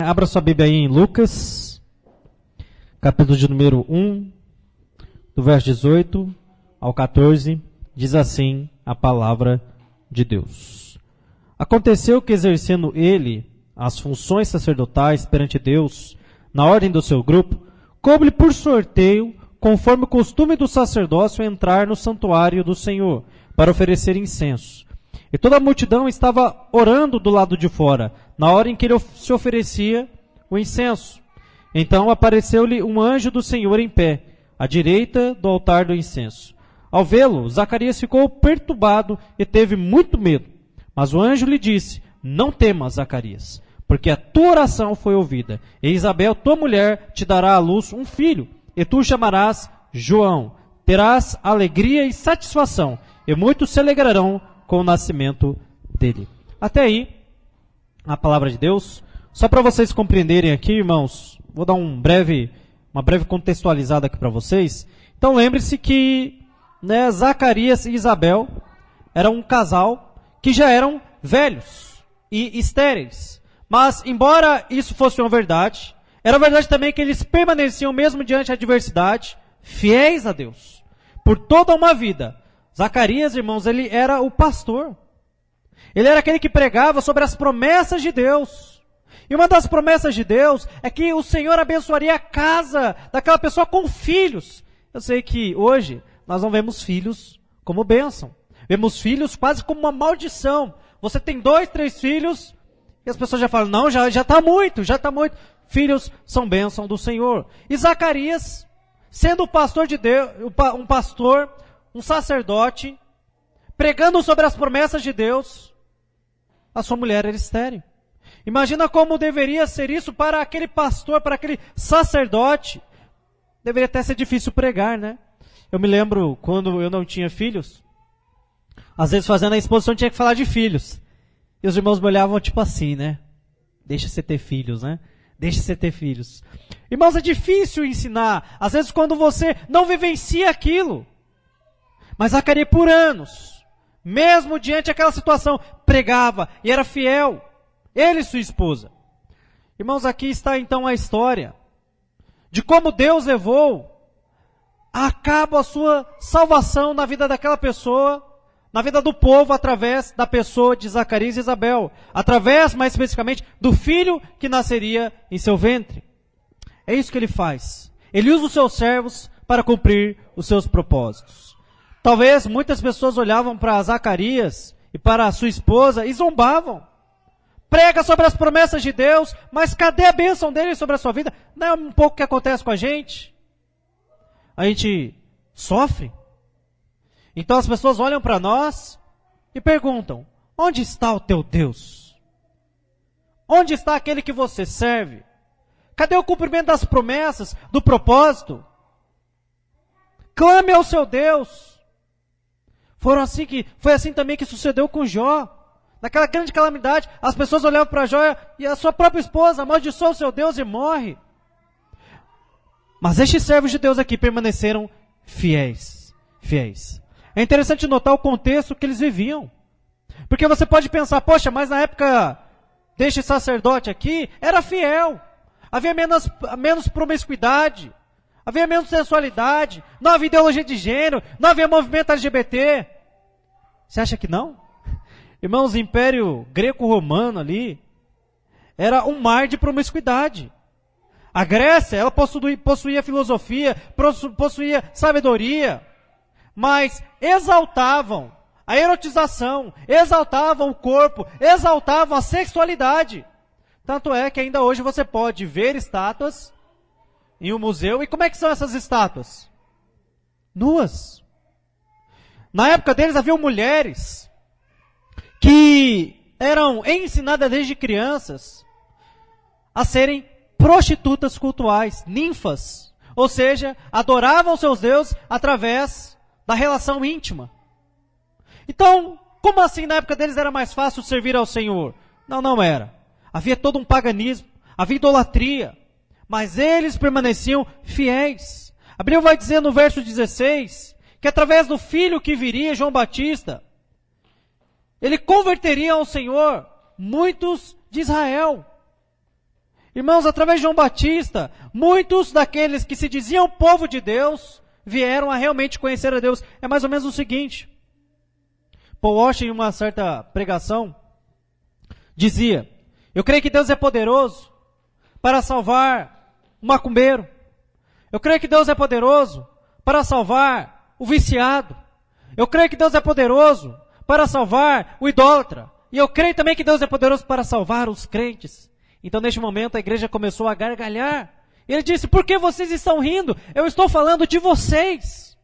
Abra sua Bíblia aí em Lucas, capítulo de número 1, do verso 18 ao 14, diz assim a palavra de Deus. Aconteceu que, exercendo ele as funções sacerdotais perante Deus, na ordem do seu grupo, coube-lhe por sorteio, conforme o costume do sacerdócio, entrar no santuário do Senhor, para oferecer incenso. E toda a multidão estava orando do lado de fora, na hora em que ele se oferecia o incenso. Então apareceu-lhe um anjo do Senhor em pé, à direita do altar do incenso. Ao vê-lo, Zacarias ficou perturbado e teve muito medo. Mas o anjo lhe disse: não temas, Zacarias, porque a tua oração foi ouvida. E Isabel, tua mulher, te dará à luz um filho, e tu o chamarás João. Terás alegria e satisfação, e muitos se alegrarão com o nascimento dele. Até aí, a palavra de Deus. Só para vocês compreenderem aqui, irmãos, vou dar uma breve contextualizada aqui para vocês. Então lembre-se que Zacarias e Isabel eram um casal que já eram velhos e estéreis. Mas, embora isso fosse uma verdade, era verdade também que eles permaneciam, mesmo diante da adversidade, fiéis a Deus, por toda uma vida. Zacarias, irmãos, ele era o pastor. Ele era aquele que pregava sobre as promessas de Deus. E uma das promessas de Deus é que o Senhor abençoaria a casa daquela pessoa com filhos. Eu sei que hoje nós não vemos filhos como bênção. Vemos filhos quase como uma maldição. Você tem 2, 3 filhos e as pessoas já falam: não, já está muito. Filhos são bênção do Senhor. E Zacarias, sendo o pastor de Deus, um pastor, um sacerdote, pregando sobre as promessas de Deus, a sua mulher era estéril. Imagina como deveria ser isso para aquele pastor, para aquele sacerdote. Deveria até ser difícil pregar, né? Eu me lembro quando eu não tinha filhos, às vezes fazendo a exposição tinha que falar de filhos. E os irmãos me olhavam tipo assim, né? Deixa você ter filhos, né? Deixa você ter filhos. Irmãos, é difícil ensinar, às vezes quando você não vivencia aquilo. Mas Zacarias, por anos, mesmo diante daquela situação, pregava e era fiel. Ele e sua esposa. Irmãos, aqui está então a história de como Deus levou a cabo a sua salvação na vida daquela pessoa, na vida do povo, através da pessoa de Zacarias e Isabel. Através, mais especificamente, do filho que nasceria em seu ventre. É isso que ele faz. Ele usa os seus servos para cumprir os seus propósitos. Talvez muitas pessoas olhavam para Zacarias e para a sua esposa e zombavam. Prega sobre as promessas de Deus, mas cadê a bênção dele sobre a sua vida? Não é um pouco o que acontece com a gente? A gente sofre. Então as pessoas olham para nós e perguntam: onde está o teu Deus? Onde está aquele que você serve? Cadê o cumprimento das promessas, do propósito? Clame ao seu Deus. Foi assim também que sucedeu com Jó. Naquela grande calamidade, as pessoas olhavam para Jó e a sua própria esposa amaldiçoou o seu Deus e morre. Mas estes servos de Deus aqui permaneceram fiéis. É interessante notar o contexto que eles viviam. Porque você pode pensar: poxa, mas na época deste sacerdote aqui, era fiel. Havia menos promiscuidade. Havia menos sensualidade. Não havia ideologia de gênero. Não havia movimento LGBT. Você acha que não? Irmãos, o Império Greco-Romano ali era um mar de promiscuidade. A Grécia, ela possuía filosofia, possuía sabedoria, mas exaltavam a erotização, exaltavam o corpo, exaltavam a sexualidade. Tanto é que ainda hoje você pode ver estátuas em um museu. E como é que são essas estátuas? Nuas. Na época deles haviam mulheres que eram ensinadas desde crianças a serem prostitutas cultuais, ninfas. Ou seja, adoravam seus deuses através da relação íntima. Então, como assim na época deles era mais fácil servir ao Senhor? Não era. Havia todo um paganismo, havia idolatria, mas eles permaneciam fiéis. A Bíblia vai dizer no verso 16, que através do filho que viria, João Batista, ele converteria ao Senhor muitos de Israel. Irmãos, através de João Batista, muitos daqueles que se diziam povo de Deus vieram a realmente conhecer a Deus. É mais ou menos o seguinte. Paul Washer, em uma certa pregação, dizia: eu creio que Deus é poderoso para salvar o macumbeiro. Eu creio que Deus é poderoso para salvar o viciado. Eu creio que Deus é poderoso para salvar o idólatra. E eu creio também que Deus é poderoso para salvar os crentes. Então, neste momento, a igreja começou a gargalhar. Ele disse: por que vocês estão rindo? Eu estou falando de vocês.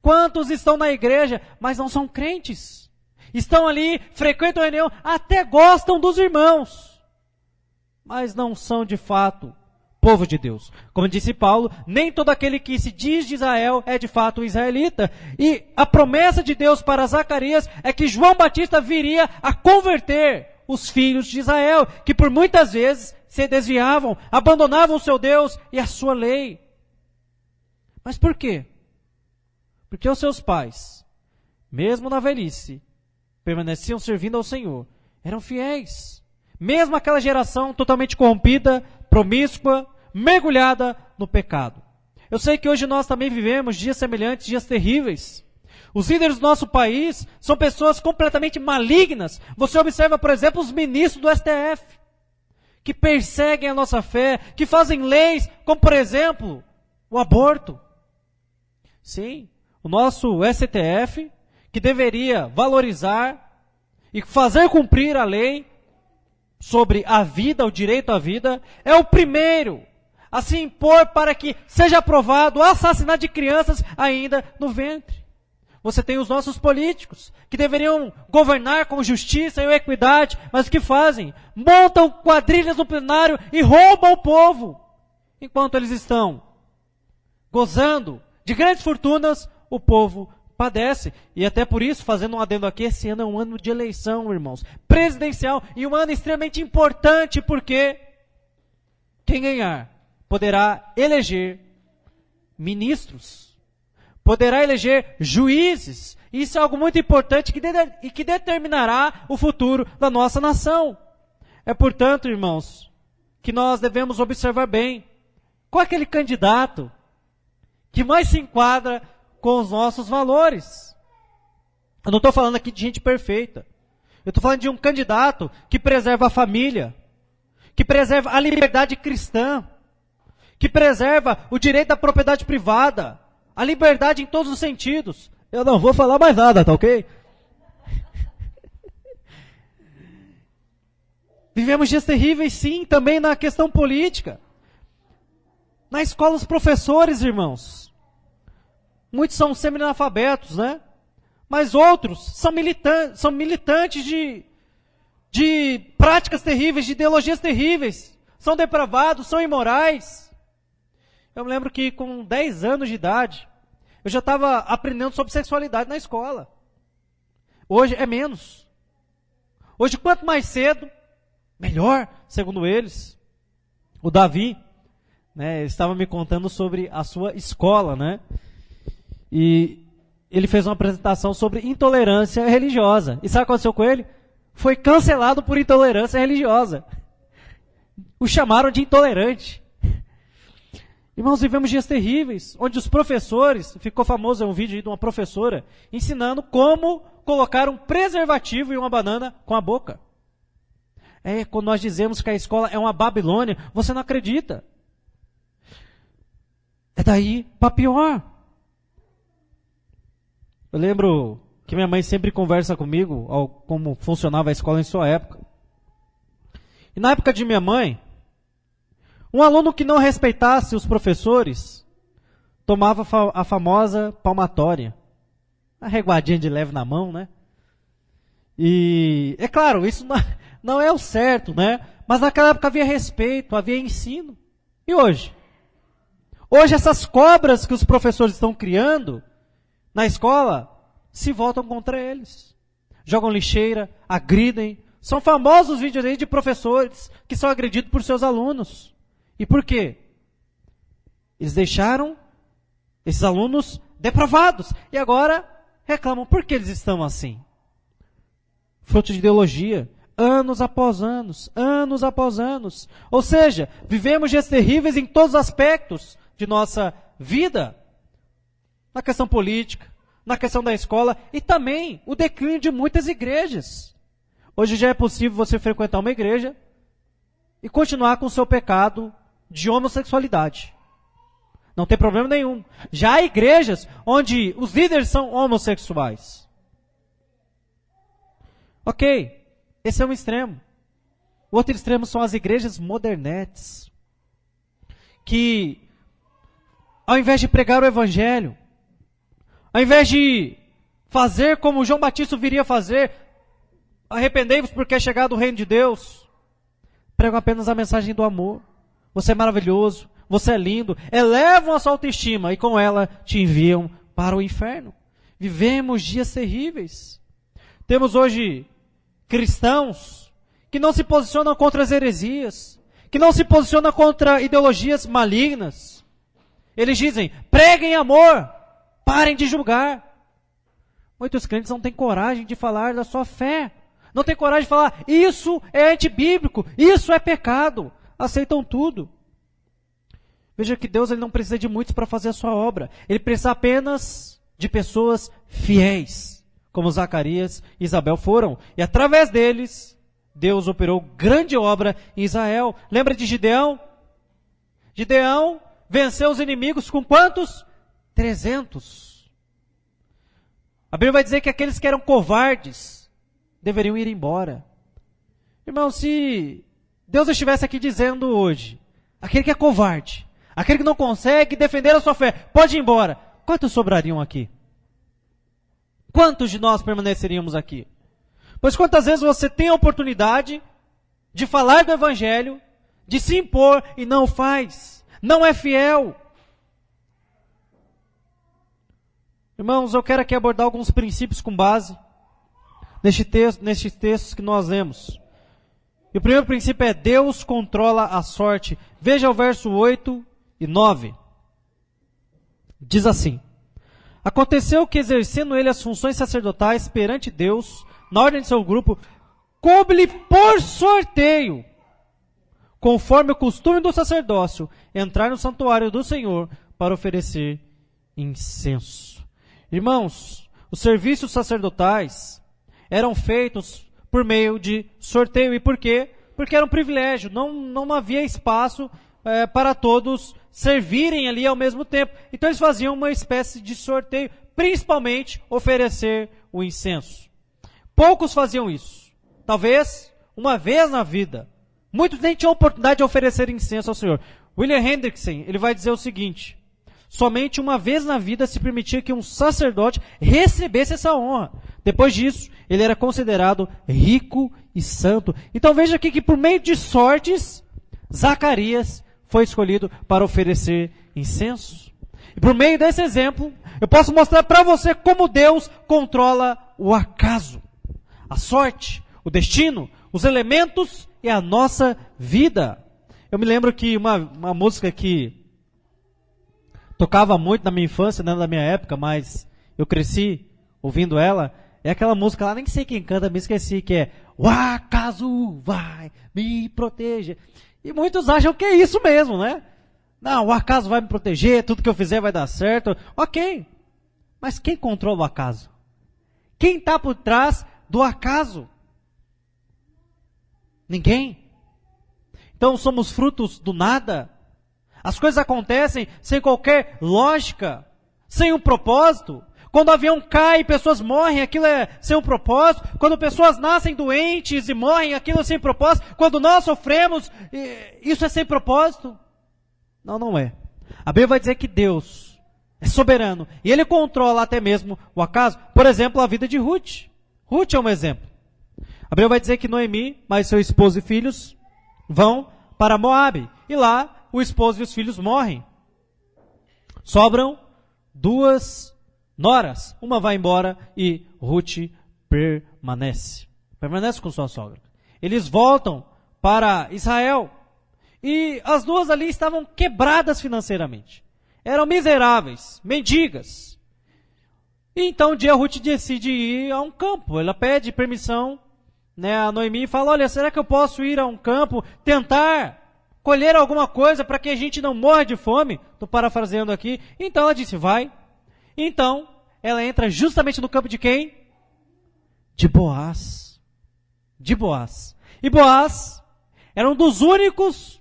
Quantos estão na igreja, mas não são crentes? Estão ali, frequentam a reunião, até gostam dos irmãos, mas não são de fato povo de Deus. Como disse Paulo, nem todo aquele que se diz de Israel é de fato israelita. E a promessa de Deus para Zacarias é que João Batista viria a converter os filhos de Israel, que por muitas vezes se desviavam, abandonavam o seu Deus e a sua lei. Mas por quê? Porque os seus pais, mesmo na velhice, permaneciam servindo ao Senhor, eram fiéis. Mesmo aquela geração totalmente corrompida, promíscua, mergulhada no pecado. Eu sei que hoje nós também vivemos dias semelhantes, dias terríveis. Os líderes do nosso país são pessoas completamente malignas. Você observa, por exemplo, os ministros do STF, que perseguem a nossa fé, que fazem leis, como por exemplo, o aborto. Sim, o nosso STF, que deveria valorizar e fazer cumprir a lei sobre a vida, o direito à vida, é o primeiro a se impor para que seja aprovado o assassinato de crianças ainda no ventre. Você tem os nossos políticos, que deveriam governar com justiça e equidade, mas o que fazem? Montam quadrilhas no plenário e roubam o povo. Enquanto eles estão gozando de grandes fortunas, o povo padece. E até por isso, fazendo um adendo aqui, esse ano é um ano de eleição, irmãos, presidencial, e um ano extremamente importante, porque quem ganhar poderá eleger ministros, poderá eleger juízes. Isso é algo muito importante e que determinará o futuro da nossa nação. É, portanto, irmãos, que nós devemos observar bem qual é aquele candidato que mais se enquadra com os nossos valores. Eu não estou falando aqui de gente perfeita. Eu estou falando de um candidato que preserva a família, que preserva a liberdade cristã, que preserva o direito da propriedade privada, a liberdade em todos os sentidos. Eu não vou falar mais nada, tá ok? Vivemos dias terríveis, sim, também na questão política. Na escola, os professores, irmãos, muitos são semi-analfabetos, né? Mas outros são militantes de práticas terríveis, de ideologias terríveis. São depravados, são imorais. Eu me lembro que com 10 anos de idade, eu já estava aprendendo sobre sexualidade na escola. Hoje é menos. Hoje, quanto mais cedo, melhor, segundo eles. O Davi, né, estava me contando sobre a sua escola, né? E ele fez uma apresentação sobre intolerância religiosa. E sabe o que aconteceu com ele? Foi cancelado por intolerância religiosa. O chamaram de intolerante. Irmãos, vivemos dias terríveis, onde os professores, ficou famoso um vídeo aí de uma professora, ensinando como colocar um preservativo e uma banana com a boca. Quando nós dizemos que a escola é uma Babilônia, você não acredita. É daí para pior. Eu lembro que minha mãe sempre conversa comigo como funcionava a escola em sua época. E na época de minha mãe, um aluno que não respeitasse os professores tomava a famosa palmatória. A reguadinha de leve na mão, né? E, é claro, isso não é o certo, né? Mas naquela época havia respeito, havia ensino. E hoje? Hoje essas cobras que os professores estão criando na escola se voltam contra eles. Jogam lixeira, agridem. São famosos vídeos aí de professores que são agredidos por seus alunos. E por quê? Eles deixaram esses alunos depravados. E agora reclamam. Por que eles estão assim? Fruto de ideologia, anos após anos, anos após anos. Ou seja, vivemos dias terríveis em todos os aspectos de nossa vida. Na questão política, na questão da escola e também o declínio de muitas igrejas. Hoje já é possível você frequentar uma igreja e continuar com o seu pecado de homossexualidade. Não tem problema nenhum. Já há igrejas onde os líderes são homossexuais. Ok, esse é um extremo. O outro extremo são as igrejas modernetes, que ao invés de pregar o evangelho, ao invés de fazer como João Batista viria fazer, arrependei-vos porque é chegado o reino de Deus, pregam apenas a mensagem do amor. Você é maravilhoso, você é lindo, elevam a sua autoestima e com ela te enviam para o inferno. Vivemos dias terríveis. Temos hoje cristãos que não se posicionam contra as heresias, que não se posicionam contra ideologias malignas. Eles dizem, preguem amor, parem de julgar. Muitos crentes não têm coragem de falar da sua fé. Não têm coragem de falar, isso é antibíblico, isso é pecado. Aceitam tudo. Veja que Deus ele não precisa de muitos para fazer a sua obra. Ele precisa apenas de pessoas fiéis, como Zacarias e Isabel foram. E através deles, Deus operou grande obra em Israel. Lembra de Gideão? Gideão venceu os inimigos com quantos? 300. A Bíblia vai dizer que aqueles que eram covardes deveriam ir embora. Irmão, se Deus estivesse aqui dizendo hoje, aquele que é covarde, aquele que não consegue defender a sua fé, pode ir embora. Quantos sobrariam aqui? Quantos de nós permaneceríamos aqui? Pois quantas vezes você tem a oportunidade de falar do Evangelho, de se impor e não faz, não é fiel. Irmãos, eu quero aqui abordar alguns princípios com base nestes textos que nós lemos. E o primeiro princípio é Deus controla a sorte. Veja o verso 8 e 9. Diz assim: aconteceu que exercendo ele as funções sacerdotais perante Deus, na ordem de seu grupo, coube-lhe por sorteio, conforme o costume do sacerdócio, entrar no santuário do Senhor para oferecer incenso. Irmãos, os serviços sacerdotais eram feitos por meio de sorteio. E por quê? Porque era um privilégio. Não havia espaço para todos servirem ali ao mesmo tempo. Então eles faziam uma espécie de sorteio, principalmente oferecer o incenso. Poucos faziam isso. Talvez uma vez na vida. Muitos nem tinham oportunidade de oferecer incenso ao Senhor. William Hendrickson, ele vai dizer o seguinte: somente uma vez na vida se permitia que um sacerdote recebesse essa honra. Depois disso, ele era considerado rico e santo. Então veja aqui que por meio de sortes, Zacarias foi escolhido para oferecer incenso. E por meio desse exemplo, eu posso mostrar para você como Deus controla o acaso, a sorte, o destino, os elementos e a nossa vida. Eu me lembro que uma música que tocava muito na minha infância, não da minha época, mas eu cresci ouvindo ela, é aquela música lá, nem sei quem canta, me esqueci, que é o acaso vai me proteger. E muitos acham que é isso mesmo, né? Não, o acaso vai me proteger, tudo que eu fizer vai dar certo. Ok, mas quem controla o acaso? Quem está por trás do acaso? Ninguém. Então somos frutos do nada. As coisas acontecem sem qualquer lógica, sem um propósito. Quando o avião cai e pessoas morrem, aquilo é sem um propósito. Quando pessoas nascem doentes e morrem, aquilo é sem propósito. Quando nós sofremos, isso é sem propósito. Não, não é. A Bíblia vai dizer que Deus é soberano e Ele controla até mesmo o acaso. Por exemplo, a vida de Ruth. Ruth é um exemplo. A Bíblia vai dizer que Noemi, mais seu esposo e filhos, vão para Moabe. E lá, o esposo e os filhos morrem. Sobram 2 noras. Uma vai embora e Ruth permanece. Permanece com sua sogra. Eles voltam para Israel. E as duas ali estavam quebradas financeiramente. Eram miseráveis, mendigas. E então um dia Ruth decide ir a um campo. Ela pede permissão né, a Noemi fala, olha, será que eu posso ir a um campo, tentar colher alguma coisa para que a gente não morra de fome? Estou parafraseando aqui. Então ela disse, vai. Então, ela entra justamente no campo de quem? De Boaz. De Boaz. E Boaz era um dos únicos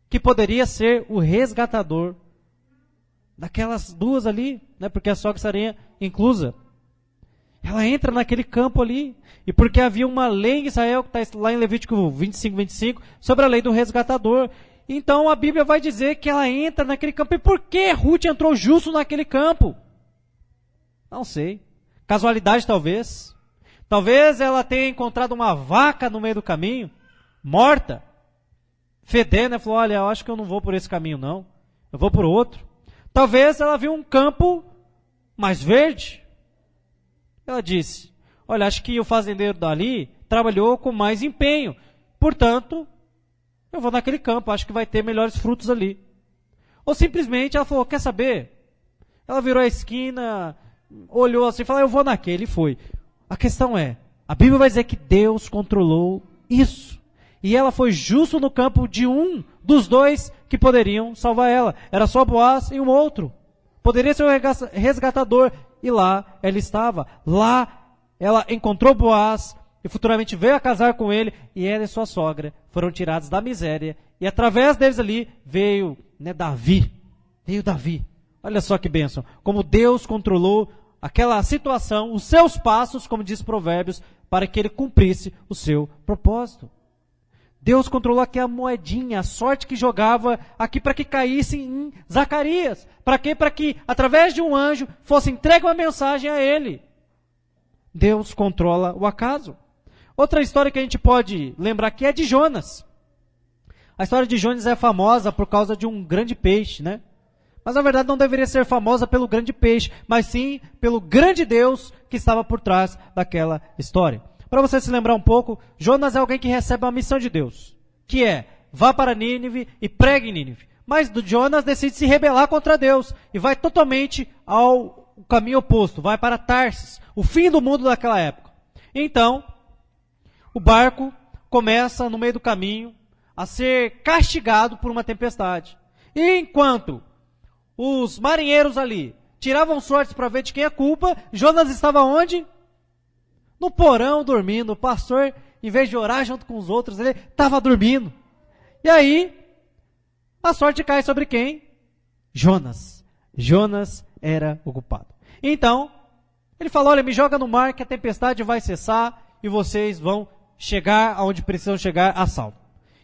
que poderia ser o resgatador daquelas duas ali, né, porque a sogra estaria inclusa. Ela entra naquele campo ali, e porque havia uma lei em Israel, que está lá em Levítico 25, sobre a lei do resgatador. Então a Bíblia vai dizer que ela entra naquele campo. E por que Ruth entrou justo naquele campo? Não sei. Casualidade talvez. Talvez ela tenha encontrado uma vaca no meio do caminho, morta, fedendo, e falou, olha, eu acho que eu não vou por esse caminho não, eu vou por outro. Talvez ela viu um campo mais verde. Ela disse, olha, acho que o fazendeiro dali trabalhou com mais empenho, portanto, eu vou naquele campo, acho que vai ter melhores frutos ali. Ou simplesmente ela falou, quer saber? Ela virou a esquina, olhou assim e falou, eu vou naquele, e foi. A questão é, a Bíblia vai dizer que Deus controlou isso. E ela foi justo no campo de um dos dois que poderiam salvar ela. Era só Boaz e um outro. Poderia ser o resgatador. E lá ela estava. Lá ela encontrou Boaz e futuramente veio a casar com ele. E ela e sua sogra foram tirados da miséria. E através deles ali veio, né, Davi. Veio Davi. Olha só que bênção. Como Deus controlou aquela situação, os seus passos, como diz Provérbios, para que ele cumprisse o seu propósito. Deus controlou aqui a moedinha, a sorte que jogava aqui para que caísse em Zacarias. Para quê? Para que, através de um anjo, fosse entregue uma mensagem a ele. Deus controla o acaso. Outra história que a gente pode lembrar aqui é de Jonas. A história de Jonas é famosa por causa de um grande peixe, né? Mas na verdade não deveria ser famosa pelo grande peixe, mas sim pelo grande Deus que estava por trás daquela história. Para você se lembrar um pouco, Jonas é alguém que recebe uma missão de Deus, que é, vá para Nínive e pregue em Nínive. Mas Jonas decide se rebelar contra Deus e vai totalmente ao caminho oposto, vai para Tarsis, o fim do mundo daquela época. Então, o barco começa no meio do caminho a ser castigado por uma tempestade. E enquanto os marinheiros ali tiravam sortes para ver de quem é a culpa, Jonas estava onde? No porão, dormindo. O pastor, em vez de orar junto com os outros, ele estava dormindo. E aí, a sorte cai sobre quem? Jonas. Jonas era o culpado. Então, ele falou, olha, me joga no mar que a tempestade vai cessar e vocês vão chegar aonde precisam chegar a salvo.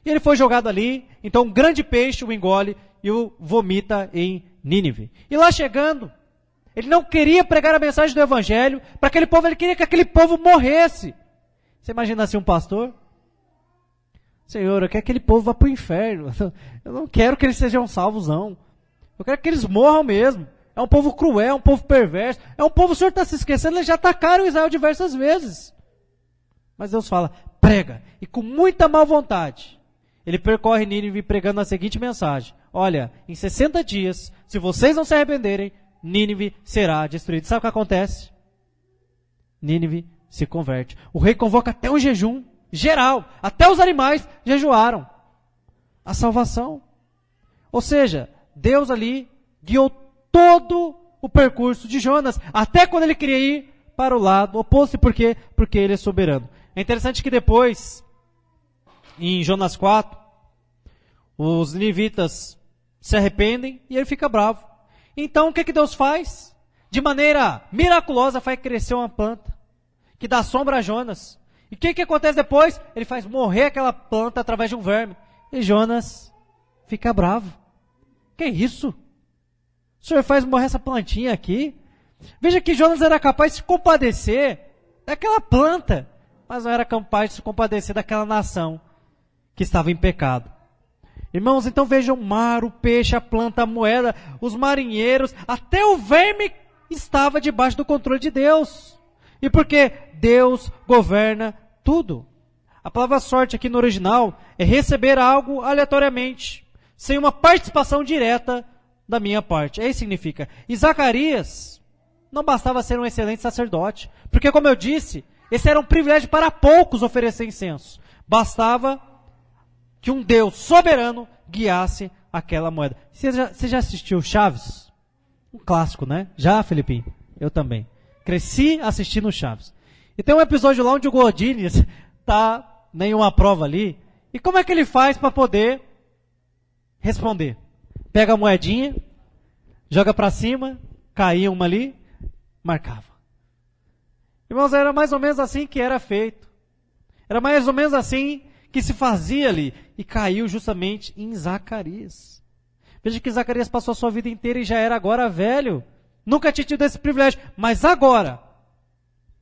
E ele foi jogado ali, então um grande peixe o engole e o vomita em Nínive. E lá chegando, ele não queria pregar a mensagem do evangelho para aquele povo, ele queria que aquele povo morresse. Você imagina assim um pastor? Senhor, eu quero que aquele povo vá para o inferno. Eu não quero que eles sejam salvos, não. Eu quero que eles morram mesmo. É um povo cruel, é um povo perverso. É um povo, o senhor está se esquecendo, eles já atacaram Israel diversas vezes. Mas Deus fala, prega. E com muita má vontade, ele percorre Nínive pregando a seguinte mensagem. Olha, em 60 dias, se vocês não se arrependerem, Nínive será destruída. Sabe o que acontece? Nínive se converte. O rei convoca até um jejum geral. Até os animais jejuaram. A salvação. Ou seja, Deus ali guiou todo o percurso de Jonas. Até quando ele queria ir para o lado oposto. Por quê? Porque ele é soberano. É interessante que depois, em Jonas 4, os ninivitas se arrependem e ele fica bravo. Então, o que Deus faz? De maneira miraculosa, faz crescer uma planta que dá sombra a Jonas. E o que acontece depois? Ele faz morrer aquela planta através de um verme. E Jonas fica bravo. Que isso? O senhor faz morrer essa plantinha aqui? Veja que Jonas era capaz de se compadecer daquela planta, mas não era capaz de se compadecer daquela nação que estava em pecado. Irmãos, então vejam o mar, o peixe, a planta, a moeda, os marinheiros, até o verme estava debaixo do controle de Deus. E porque Deus governa tudo. A palavra sorte aqui no original é receber algo aleatoriamente, sem uma participação direta da minha parte. É isso que significa. E Zacarias não bastava ser um excelente sacerdote, porque como eu disse, Esse era um privilégio para poucos oferecer incenso. Bastava que um Deus soberano guiasse aquela moeda. Você já assistiu Chaves? Um clássico, né? Já, Felipinho? Eu também. Cresci assistindo Chaves. E tem um episódio lá onde o Godinez está em uma prova ali. E como é que ele faz para poder responder? Pega a moedinha, joga para cima, caía uma ali, marcava. Irmãos, era mais ou menos assim que era feito. Era mais ou menos assim que se fazia ali. E caiu justamente em Zacarias. Veja que Zacarias passou a sua vida inteira e já era agora velho. Nunca tinha tido esse privilégio. Mas agora,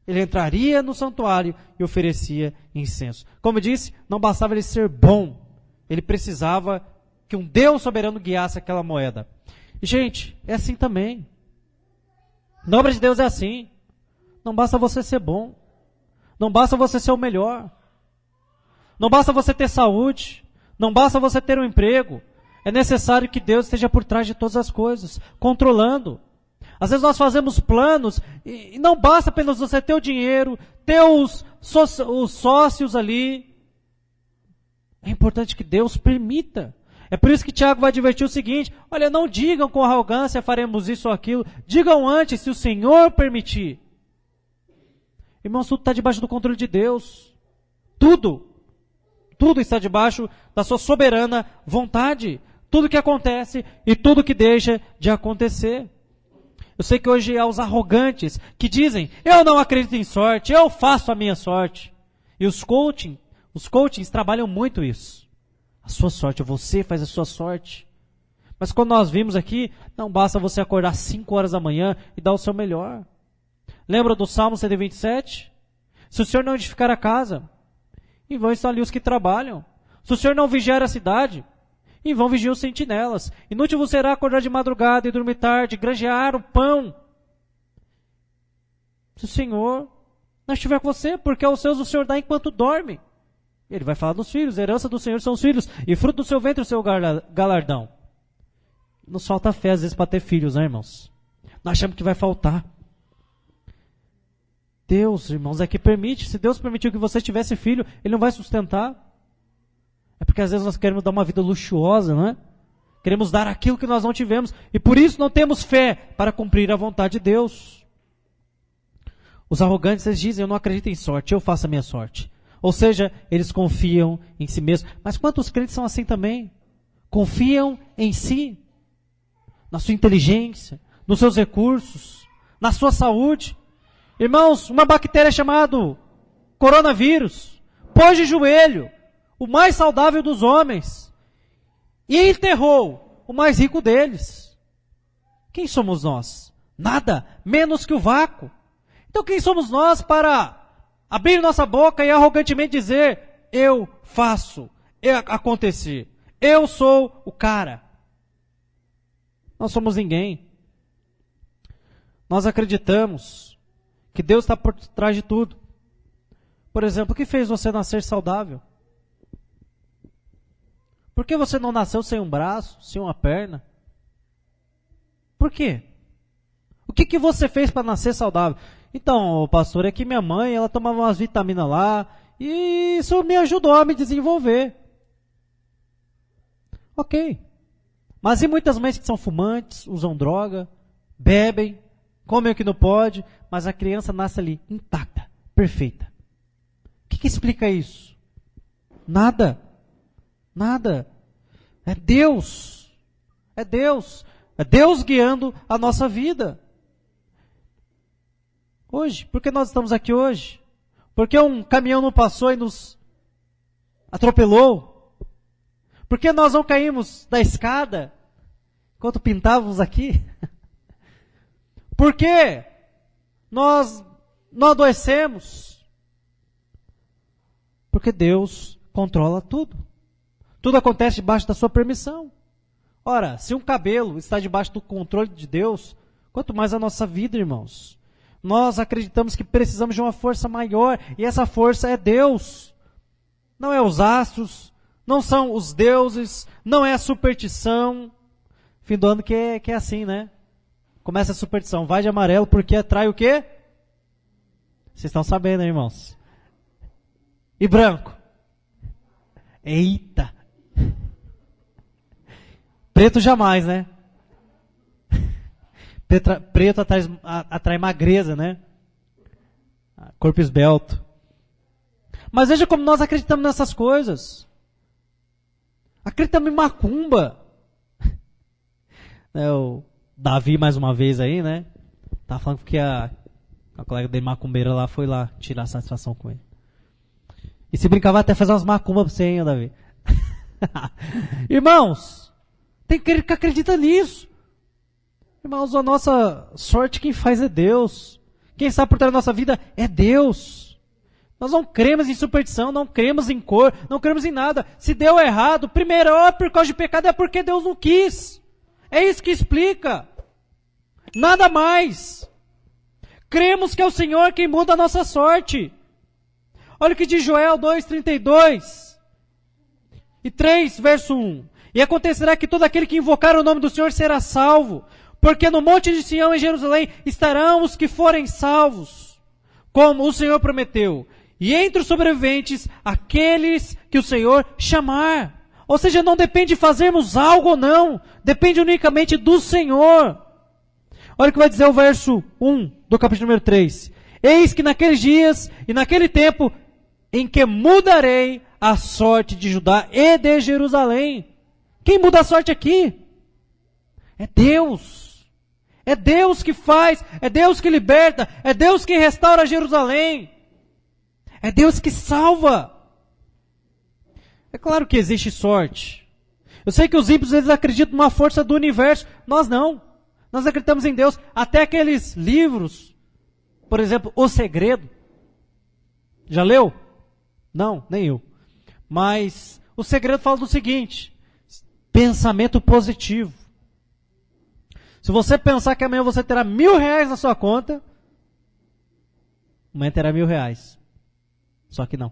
ele entraria no santuário e oferecia incenso. Como eu disse, não bastava ele ser bom. Ele precisava que um Deus soberano guiasse aquela moeda. E, gente, é assim também. Na obra de Deus é assim. Não basta você ser bom. Não basta você ser o melhor. Não basta você ter saúde. Não basta você ter um emprego. É necessário que Deus esteja por trás de todas as coisas, controlando. Às vezes nós fazemos planos e não basta apenas você ter o dinheiro, ter os sócios ali. É importante que Deus permita. É por isso que Tiago vai advertir o seguinte: olha, não digam com arrogância faremos isso ou aquilo. Digam antes se o Senhor permitir. Irmãos, tudo está debaixo do controle de Deus. Tudo está debaixo da sua soberana vontade. Tudo que acontece e tudo que deixa de acontecer. Eu sei que hoje há os arrogantes que dizem: eu não acredito em sorte, eu faço a minha sorte. E os coachings trabalham muito isso. A sua sorte, você faz a sua sorte. Mas quando nós vimos aqui, não basta você acordar 5 horas da manhã e dar o seu melhor. Lembra do Salmo 127? Se o Senhor não edificar a casa, em vão estão ali os que trabalham. Se o Senhor não vigiar a cidade, em vão vigiam os sentinelas. Inútil vos será acordar de madrugada e dormir tarde, granjear o pão. Se o Senhor não estiver com você, porque aos seus o Senhor dá enquanto dorme. Ele vai falar dos filhos, a herança do Senhor são os filhos, e fruto do seu ventre o seu galardão. Nos falta fé às vezes para ter filhos, né, irmãos? Nós achamos que vai faltar. Deus, irmãos, é que permite. Se Deus permitiu que você tivesse filho, Ele não vai sustentar. É porque às vezes nós queremos dar uma vida luxuosa, não é? Queremos dar aquilo que nós não tivemos. E por isso não temos fé para cumprir a vontade de Deus. Os arrogantes, eles dizem: eu não acredito em sorte, eu faço a minha sorte. Ou seja, eles confiam em si mesmos. Mas quantos crentes são assim também? Confiam em si, na sua inteligência, nos seus recursos, na sua saúde. Irmãos, uma bactéria chamada coronavírus pôs de joelho o mais saudável dos homens e enterrou o mais rico deles. Quem somos nós? Nada, menos que o vácuo. Então quem somos nós para abrir nossa boca e arrogantemente dizer: eu faço acontecer, eu sou o cara? Nós somos ninguém. Nós acreditamos que Deus está por trás de tudo. Por exemplo, o que fez você nascer saudável? Por que você não nasceu sem um braço, sem uma perna? Por quê? O que você fez para nascer saudável? Então, pastor, é que minha mãe, ela tomava umas vitaminas lá, e isso me ajudou a me desenvolver. Ok. Mas e muitas mães que são fumantes, usam droga, bebem, comem o que não pode, mas a criança nasce ali intacta, perfeita. O que explica isso? Nada. Nada. É Deus. É Deus. É Deus guiando a nossa vida. Hoje, por que nós estamos aqui hoje? Porque um caminhão não passou e nos atropelou? Por que nós não caímos da escada enquanto pintávamos aqui? Por que nós não adoecemos? Porque Deus controla tudo. Tudo acontece debaixo da sua permissão. Ora, se um cabelo está debaixo do controle de Deus, quanto mais a nossa vida, irmãos. Nós acreditamos que precisamos de uma força maior, e essa força é Deus. Não é os astros, não são os deuses, não é a superstição. Fim do ano que é assim, né? Começa a superstição, vai de amarelo porque atrai o quê? Vocês estão sabendo, hein, irmãos? E branco? Eita! Preto jamais, né? Preto atrai magreza, né? Corpo esbelto. Mas veja como nós acreditamos nessas coisas. Acreditamos em macumba. O Davi, mais uma vez aí, né? Tá falando que a colega dele macumbeira lá foi lá tirar satisfação com ele. E se brincava até fazer umas macumbas pra você, hein, Davi? Irmãos, tem que acreditar nisso. Irmãos, a nossa sorte quem faz é Deus. Quem está por trás da nossa vida é Deus. Nós não cremos em superstição, não cremos em cor, não cremos em nada. Se deu errado, primeiro, por causa de pecado, é porque Deus não quis. É isso que explica. Nada mais. Cremos que é o Senhor quem muda a nossa sorte. Olha o que diz Joel 2:32 e 3, verso 1. E acontecerá que todo aquele que invocar o nome do Senhor será salvo, porque no monte de Sião em Jerusalém estarão os que forem salvos, como o Senhor prometeu. E entre os sobreviventes, aqueles que o Senhor chamar. Ou seja, não depende de fazermos algo ou não, depende unicamente do Senhor. Olha o que vai dizer o verso 1 do capítulo número 3. Eis que naqueles dias e naquele tempo em que mudarei a sorte de Judá e de Jerusalém. Quem muda a sorte aqui? É Deus. É Deus que faz, é Deus que liberta, é Deus que restaura Jerusalém. É Deus que salva. É claro que existe sorte. Eu sei que os ímpios eles acreditam numa força do universo. Nós não. Nós acreditamos em Deus. Até aqueles livros, por exemplo, O Segredo. Já leu? Não, nem eu. Mas O Segredo fala do seguinte: pensamento positivo. Se você pensar que amanhã você terá R$1.000 na sua conta, amanhã terá R$1.000. Só que não.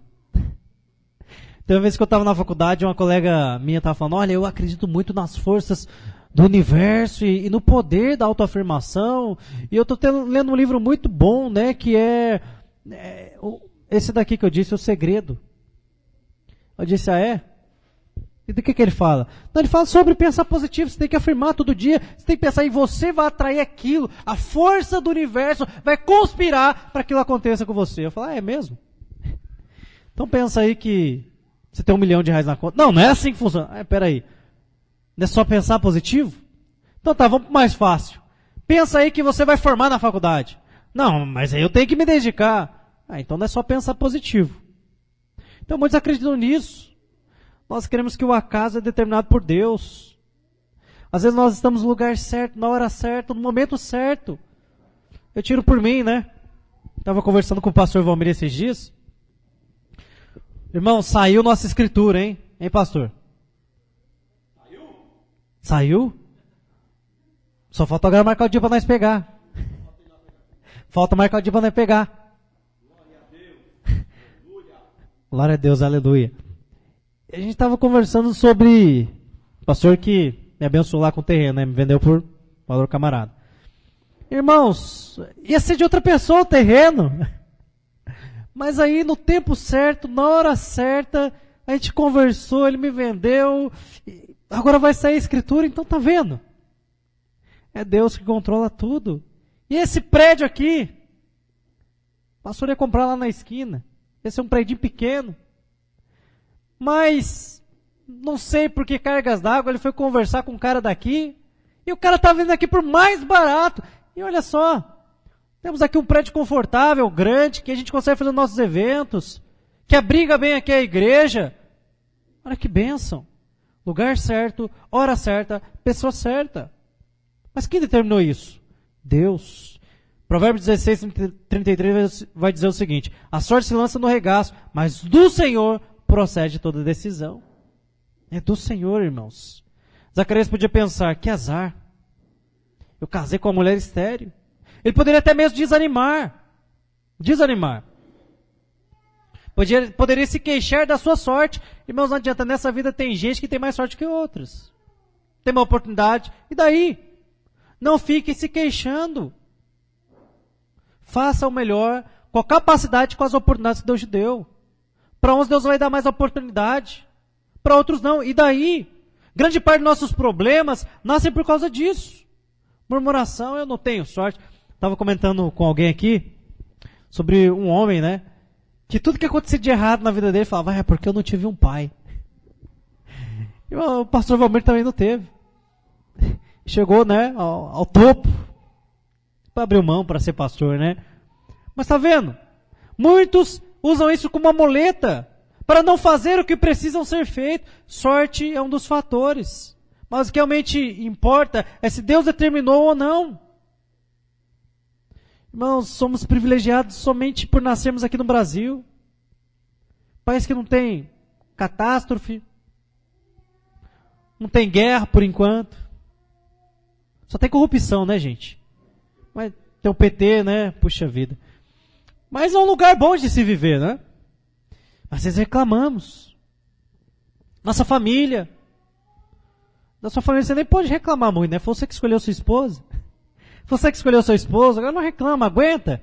Tem uma vez que eu estava na faculdade, uma colega minha estava falando, olha, eu acredito muito nas forças do universo e no poder da autoafirmação. E eu estou lendo um livro muito bom, né, que é esse daqui que eu disse, O Segredo. Eu disse, é? E do que ele fala? Não, ele fala sobre pensar positivo, você tem que afirmar todo dia, você tem que pensar em você vai atrair aquilo, a força do universo vai conspirar para que aquilo aconteça com você. Eu falo, é mesmo? Então pensa aí que você tem R$1.000.000 na conta. Não, não é assim que funciona. Peraí. Não é só pensar positivo? Então tá, vamos pro mais fácil. Pensa aí que você vai formar na faculdade. Não, mas aí eu tenho que me dedicar. Então não é só pensar positivo. Então muitos acreditam nisso. Nós queremos que o acaso é determinado por Deus. Às vezes nós estamos no lugar certo, na hora certa, no momento certo. Eu tiro por mim, né? Estava conversando com o pastor Valmir esses dias. Irmão, saiu nossa escritura, hein? Hein, pastor? Saiu? Só falta agora marcar o dia para nós pegar. Falta marcar o dia para nós pegar. Glória a Deus, aleluia. A gente estava conversando sobre o pastor que me abençoou lá com o terreno, né? Me vendeu por valor camarada. Irmãos, ia ser de outra pessoa o terreno. Mas aí no tempo certo, na hora certa, a gente conversou, ele me vendeu, agora vai sair a escritura, então tá vendo? É Deus que controla tudo. E esse prédio aqui, o pastor ia comprar lá na esquina, esse é um prédio pequeno, mas não sei por que cargas d'água, ele foi conversar com um cara daqui, e o cara tá vindo aqui por mais barato, e olha só, temos aqui um prédio confortável, grande, que a gente consegue fazer nossos eventos, que abriga bem aqui a igreja. Olha que bênção. Lugar certo, hora certa, pessoa certa. Mas quem determinou isso? Deus. Provérbios 16:33 vai dizer o seguinte: a sorte se lança no regaço, mas do Senhor procede toda decisão. É do Senhor, irmãos. Zacarias podia pensar, que azar. Eu casei com uma mulher estéril. Ele poderia até mesmo desanimar. Poderia se queixar da sua sorte. Irmãos, não adianta, nessa vida tem gente que tem mais sorte que outras. Tem uma oportunidade, e daí? Não fique se queixando. Faça o melhor, com a capacidade, com as oportunidades que Deus te deu. Para uns Deus vai dar mais oportunidade, para outros não. E daí? Grande parte dos nossos problemas nascem por causa disso. Murmuração, eu não tenho sorte. Estava comentando com alguém aqui sobre um homem, né? Que tudo que acontecia de errado na vida dele, falava, é porque eu não tive um pai. E o pastor Valmir também não teve. Chegou, né, ao topo. Abriu mão para ser pastor, né? Mas tá vendo? Muitos usam isso como uma muleta para não fazer o que precisam ser feito. Sorte é um dos fatores. Mas o que realmente importa é se Deus determinou ou não. Irmãos, somos privilegiados somente por nascermos aqui no Brasil. País que não tem catástrofe, não tem guerra por enquanto. Só tem corrupção, né, gente? Mas tem o PT, né? Puxa vida. Mas é um lugar bom de se viver, né? Mas às vezes reclamamos. Nossa família. Da sua família você nem pode reclamar muito, né? Foi você que escolheu sua esposa. Foi você que escolheu sua esposa. Agora não reclama, aguenta.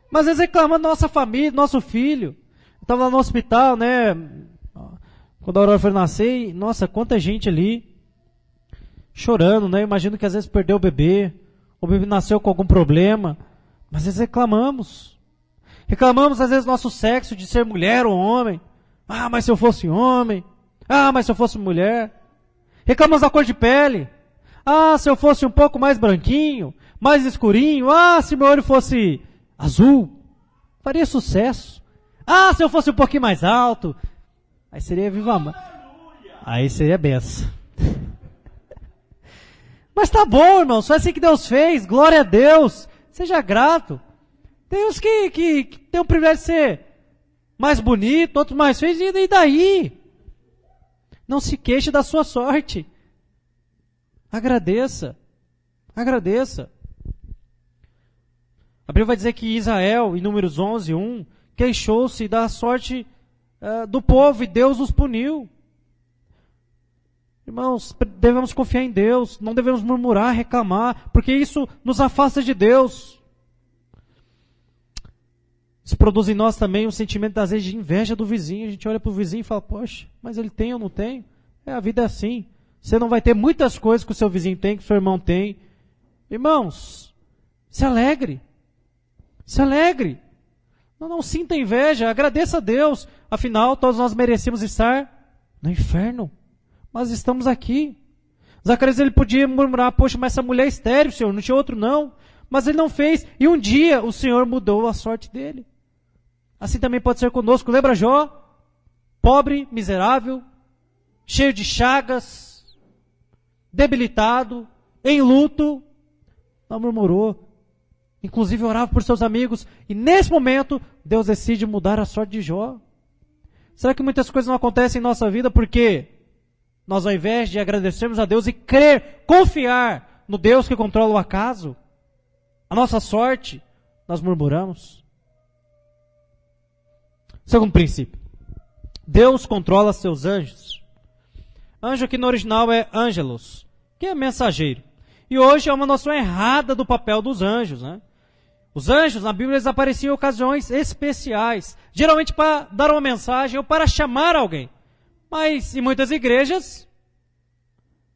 Mas às vezes reclamando da nossa família, do nosso filho. Eu estava lá no hospital, né? Quando a Aurora foi nascer, e, nossa, quanta gente ali chorando, né? Imagino que às vezes perdeu o bebê nasceu com algum problema, mas às vezes reclamamos. Reclamamos às vezes do nosso sexo, de ser mulher ou homem. Ah, mas se eu fosse homem. Ah, mas se eu fosse mulher. Reclamamos da cor de pele. Ah, se eu fosse um pouco mais branquinho, mais escurinho. Ah, se meu olho fosse azul, faria sucesso. Ah, se eu fosse um pouquinho mais alto, aí seria viva. Aí seria benção. Mas tá bom, irmão, foi assim que Deus fez, glória a Deus, seja grato. Tem uns que tem o privilégio de ser mais bonito, outros mais feios, e daí? Não se queixe da sua sorte. Agradeça. Agradeça. A Bíblia vai dizer que Israel, em Números 11, 1, queixou-se da sorte do povo e Deus os puniu. Irmãos, devemos confiar em Deus, não devemos murmurar, reclamar, porque isso nos afasta de Deus. Isso produz em nós também um sentimento, às vezes, de inveja do vizinho. A gente olha para o vizinho e fala, poxa, mas ele tem ou não tem? A vida é assim. Você não vai ter muitas coisas que o seu vizinho tem, que o seu irmão tem. Irmãos, se alegre. Se alegre. Não sinta inveja, agradeça a Deus. Afinal, todos nós merecemos estar no inferno. Mas estamos aqui. Zacarias, ele podia murmurar, poxa, mas essa mulher é estéril, Senhor, não tinha outro não. Mas ele não fez. E um dia o Senhor mudou a sorte dele. Assim também pode ser conosco. Lembra Jó? Pobre, miserável, cheio de chagas, debilitado, em luto. Não murmurou. Inclusive orava por seus amigos. E nesse momento, Deus decide mudar a sorte de Jó. Será que muitas coisas não acontecem em nossa vida porque nós, ao invés de agradecermos a Deus e crer, confiar no Deus que controla o acaso, a nossa sorte, nós murmuramos? Segundo princípio. Deus controla seus anjos. Anjo aqui no original é angelos, que é mensageiro. E hoje é uma noção errada do papel dos anjos, né? Os anjos, na Bíblia, eles apareciam em ocasiões especiais. Geralmente para dar uma mensagem ou para chamar alguém. Mas em muitas igrejas,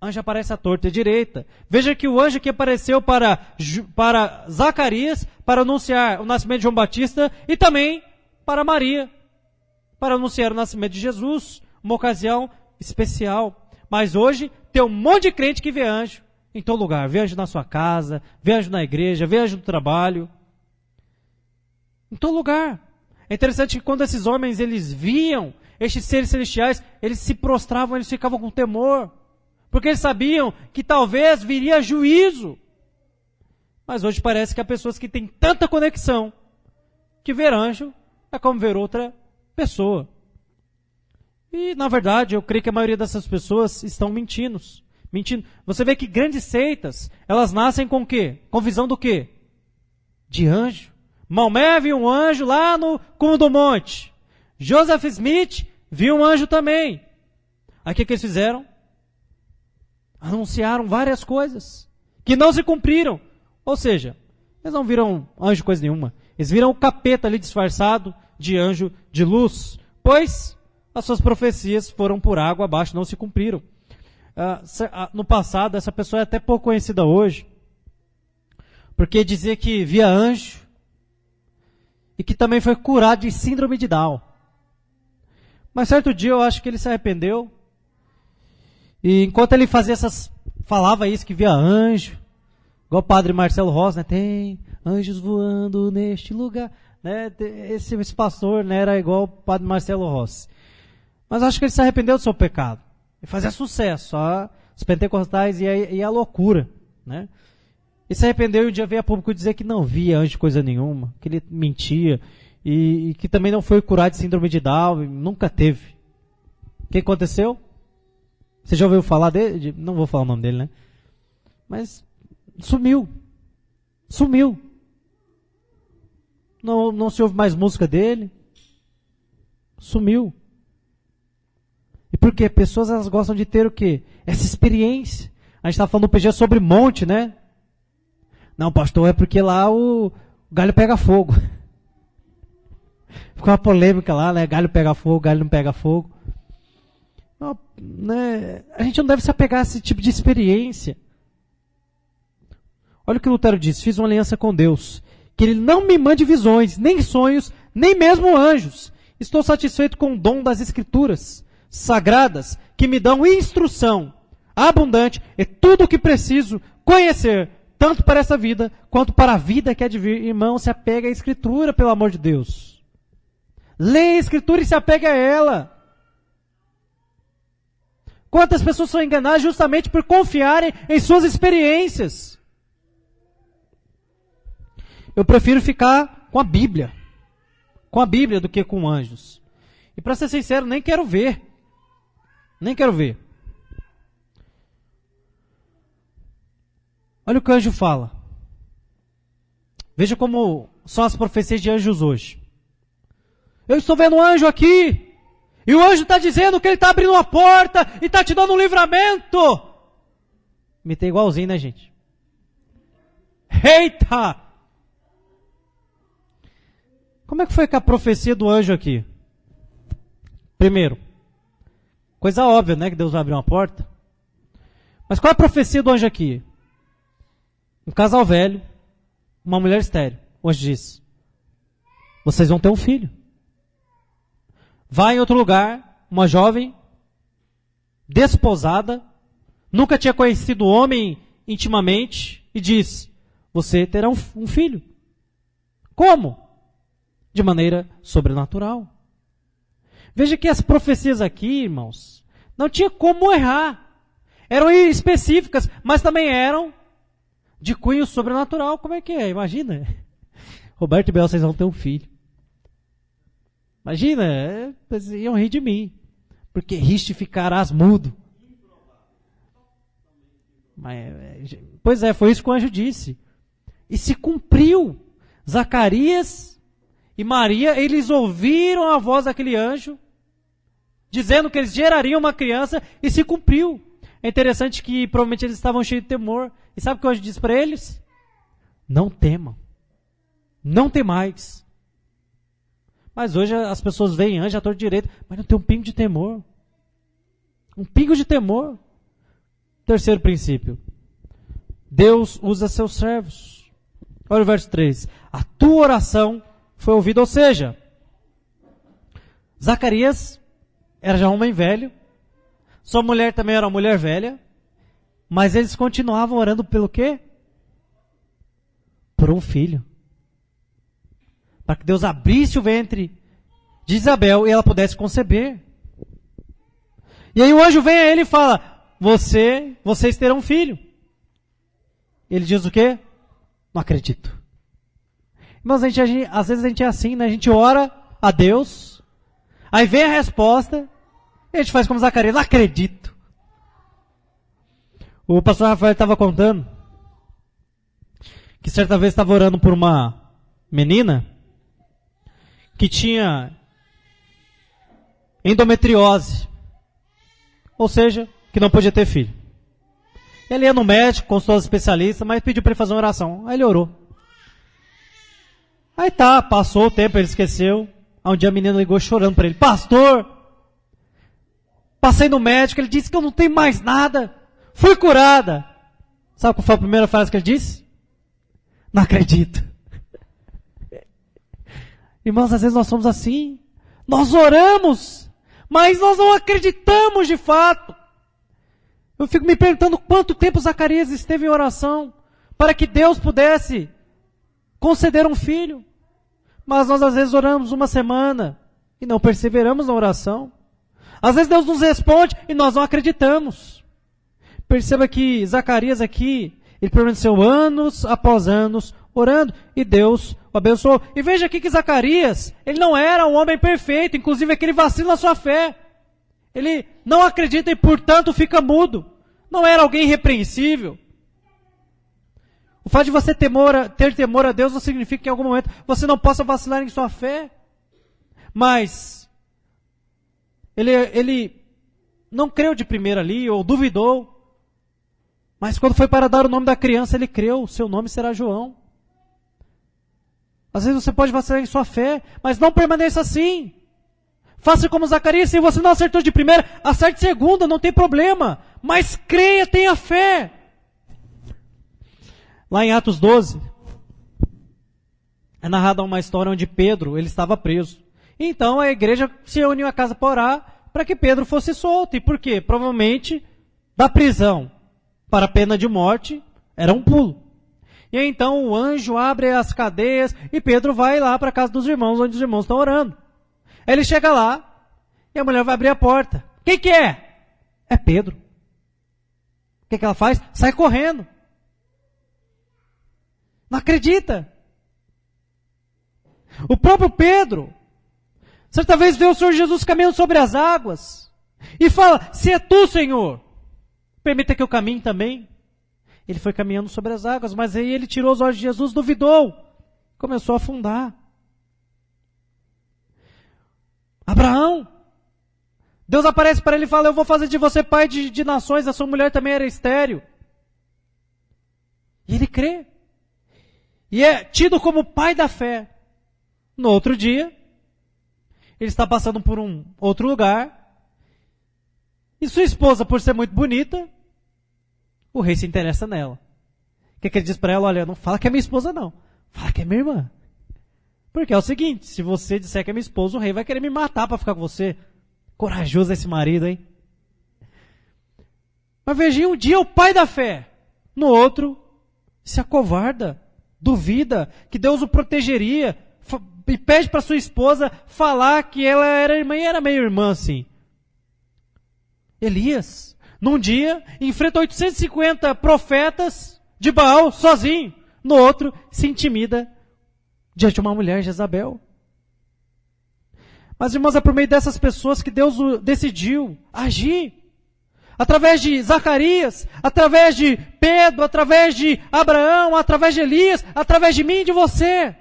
anjo aparece à torta e à direita. Veja que o anjo que apareceu para Zacarias, para anunciar o nascimento de João Batista, e também para Maria, para anunciar o nascimento de Jesus, uma ocasião especial. Mas hoje tem um monte de crente que vê anjo em todo lugar. Vê anjo na sua casa, vê anjo na igreja, vê anjo no trabalho. Em todo lugar. É interessante que quando esses homens, eles viam estes seres celestiais, eles se prostravam, eles ficavam com temor. Porque eles sabiam que talvez viria juízo. Mas hoje parece que há pessoas que têm tanta conexão que ver anjo é como ver outra pessoa. E, na verdade, eu creio que a maioria dessas pessoas estão mentindo. Você vê que grandes seitas, elas nascem com o quê? Com visão do quê? De anjo. Maomé viu um anjo lá no cume do monte. Joseph Smith viu um anjo também. Aí o que eles fizeram? Anunciaram várias coisas que não se cumpriram. Ou seja, Eles não viram anjo coisa nenhuma. Eles viram o capeta ali disfarçado de anjo de luz. Pois as suas profecias foram por água abaixo, não se cumpriram. No passado, essa pessoa é até pouco conhecida hoje, porque dizia que via anjo e que também foi curado de síndrome de Down. Mas certo dia eu acho que ele se arrependeu. E enquanto ele falava isso, que via anjo, igual o padre Marcelo Rossi, né? Tem anjos voando neste lugar. Né? Esse pastor, né, era igual o padre Marcelo Rossi. Mas acho que ele se arrependeu do seu pecado. E fazia sucesso. Os pentecostais e a loucura. Né? E se arrependeu e um dia veio a público dizer que não via anjo coisa nenhuma. Que ele mentia. E que também não foi curado de síndrome de Down. Nunca teve. O que aconteceu? Você já ouviu falar dele? Não vou falar o nome dele, né? Mas sumiu. Sumiu. Não se ouve mais música dele. Sumiu. E por quê? Pessoas elas gostam de ter o quê? Essa experiência. A gente está falando no PG sobre monte, né? Não, pastor, é porque lá o galho pega fogo. Ficou uma polêmica lá, né? Galho pega fogo, galho não pega fogo. Não, né? A gente não deve se apegar a esse tipo de experiência. Olha o que Lutero disse. Fiz uma aliança com Deus. Que Ele não me mande visões, nem sonhos, nem mesmo anjos. Estou satisfeito com o dom das Escrituras sagradas, que me dão instrução abundante e tudo o que preciso conhecer, tanto para essa vida, quanto para a vida que há de vir. Irmão, se apega à Escritura, pelo amor de Deus. Leia a Escritura e se apega a ela. Quantas pessoas são enganadas justamente por confiarem em suas experiências? Eu prefiro ficar com a Bíblia do que com anjos. E para ser sincero, nem quero ver. Nem quero ver. Olha o que o anjo fala. Veja como são as profecias de anjos hoje. Eu estou vendo um anjo aqui. E o anjo está dizendo que ele está abrindo uma porta e está te dando um livramento. Me tem igualzinho, né, gente? Eita! Como é que foi com a profecia do anjo aqui? Primeiro, coisa óbvia, né? Que Deus vai abrir uma porta. Mas qual é a profecia do anjo aqui? Um casal velho, uma mulher estéril. O anjo diz: vocês vão ter um filho. Vai em outro lugar, uma jovem, desposada, nunca tinha conhecido o homem intimamente, e diz: você terá um filho. Como? De maneira sobrenatural. Veja que as profecias aqui, irmãos, não tinha como errar. Eram específicas, mas também eram de cunho sobrenatural. Como é que é? Imagina. Roberto e Bel, vocês vão ter um filho. Imagina, eles iam rir de mim. Porque riste ficarás mudo. Pois é, foi isso que o anjo disse. E se cumpriu. Zacarias e Maria, eles ouviram a voz daquele anjo, dizendo que eles gerariam uma criança, e se cumpriu. É interessante que provavelmente eles estavam cheios de temor. E sabe o que o anjo disse para eles? Não temam. Não temais. Mas hoje as pessoas veem anjo à torta direita, mas não tem um pingo de temor. Um pingo de temor. Terceiro princípio. Deus usa seus servos. Olha o verso 3. A tua oração foi ouvida, ou seja, Zacarias era já um homem velho, sua mulher também era uma mulher velha, mas eles continuavam orando pelo quê? Por um filho. Para que Deus abrisse o ventre de Isabel e ela pudesse conceber. E aí o anjo vem a ele e fala: vocês terão um filho. Ele diz o quê? Não acredito. Mas às vezes a gente é assim, né? A gente ora a Deus, aí vem a resposta, e a gente faz como Zacarias: não acredito. O pastor Rafael estava contando que certa vez estava orando por uma menina que tinha endometriose, ou seja, que não podia ter filho. Ele ia no médico, consultou os especialistas, mas pediu para ele fazer uma oração. Aí ele orou. Aí tá, passou o tempo, ele esqueceu. Aí um dia a menina ligou chorando para ele: pastor, passei no médico, ele disse que eu não tenho mais nada, fui curada. Sabe qual foi a primeira frase que ele disse? Não acredito. Irmãos, às vezes nós somos assim. Nós oramos, mas nós não acreditamos de fato. Eu fico me perguntando quanto tempo Zacarias esteve em oração para que Deus pudesse conceder um filho. Mas nós às vezes oramos uma semana e não perseveramos na oração. Às vezes Deus nos responde e nós não acreditamos. Perceba que Zacarias aqui, ele permaneceu anos após anos orando e Deus o abençoou. E veja aqui que Zacarias, ele não era um homem perfeito, inclusive aquele vacila na sua fé. Ele não acredita e portanto fica mudo. Não era alguém irrepreensível. O fato de você ter temor a Deus não significa que em algum momento você não possa vacilar em sua fé. Mas ele não creu de primeira ali, ou duvidou. Mas quando foi para dar o nome da criança, ele creu, seu nome será João. Às vezes você pode vacilar em sua fé, mas não permaneça assim. Faça como Zacarias, se você não acertou de primeira, acerte segunda, não tem problema. Mas creia, tenha fé. Lá em Atos 12, é narrada uma história onde Pedro, ele estava preso. Então a igreja se reuniu à casa para orar, para que Pedro fosse solto. E por quê? Provavelmente, da prisão para a pena de morte, era um pulo. E aí, então o anjo abre as cadeias e Pedro vai lá para a casa dos irmãos, onde os irmãos estão orando. Ele chega lá e a mulher vai abrir a porta. Quem que é? É Pedro. O que ela faz? Sai correndo. Não acredita. O próprio Pedro, certa vez vê o Senhor Jesus caminhando sobre as águas e fala: se é tu, Senhor, permita que eu caminhe também. Ele foi caminhando sobre as águas, mas aí ele tirou os olhos de Jesus, duvidou, começou a afundar. Abraão, Deus aparece para ele e fala: eu vou fazer de você pai de nações, a sua mulher também era estéril. E ele crê. E é tido como pai da fé. No outro dia, ele está passando por um outro lugar, e sua esposa, por ser muito bonita, o rei se interessa nela. O que ele diz para ela? Olha, não fala que é minha esposa não, fala que é minha irmã. Porque é o seguinte, se você disser que é minha esposa, o rei vai querer me matar para ficar com você. Corajoso esse marido, hein? Mas veja, um dia o pai da fé, no outro, se acovarda, duvida que Deus o protegeria, e pede para sua esposa falar que ela era irmã, e era meio irmã assim. Elias, num dia, enfrenta 850 profetas de Baal sozinho. No outro, se intimida diante de uma mulher, Jezabel. Mas, irmãos, é por meio dessas pessoas que Deus decidiu agir. Através de Zacarias, através de Pedro, através de Abraão, através de Elias, através de mim e de você.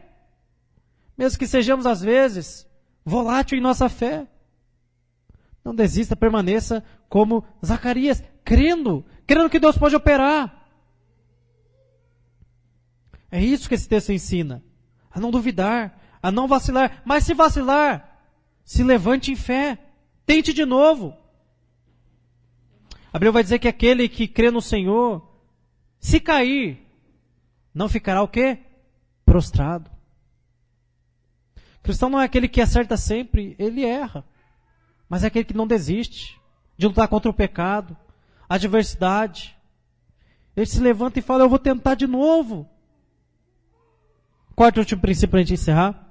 Mesmo que sejamos, às vezes, volátil em nossa fé. Não desista, permaneça como Zacarias, crendo que Deus pode operar. É isso que esse texto ensina. A não duvidar, a não vacilar. Mas se vacilar, se levante em fé. Tente de novo. A Bíblia vai dizer que aquele que crê no Senhor, se cair, não ficará o quê? Prostrado. O cristão não é aquele que acerta sempre, ele erra. Mas é aquele que não desiste de lutar contra o pecado, a adversidade. Ele se levanta e fala: eu vou tentar de novo. Quarto e último princípio para a gente encerrar.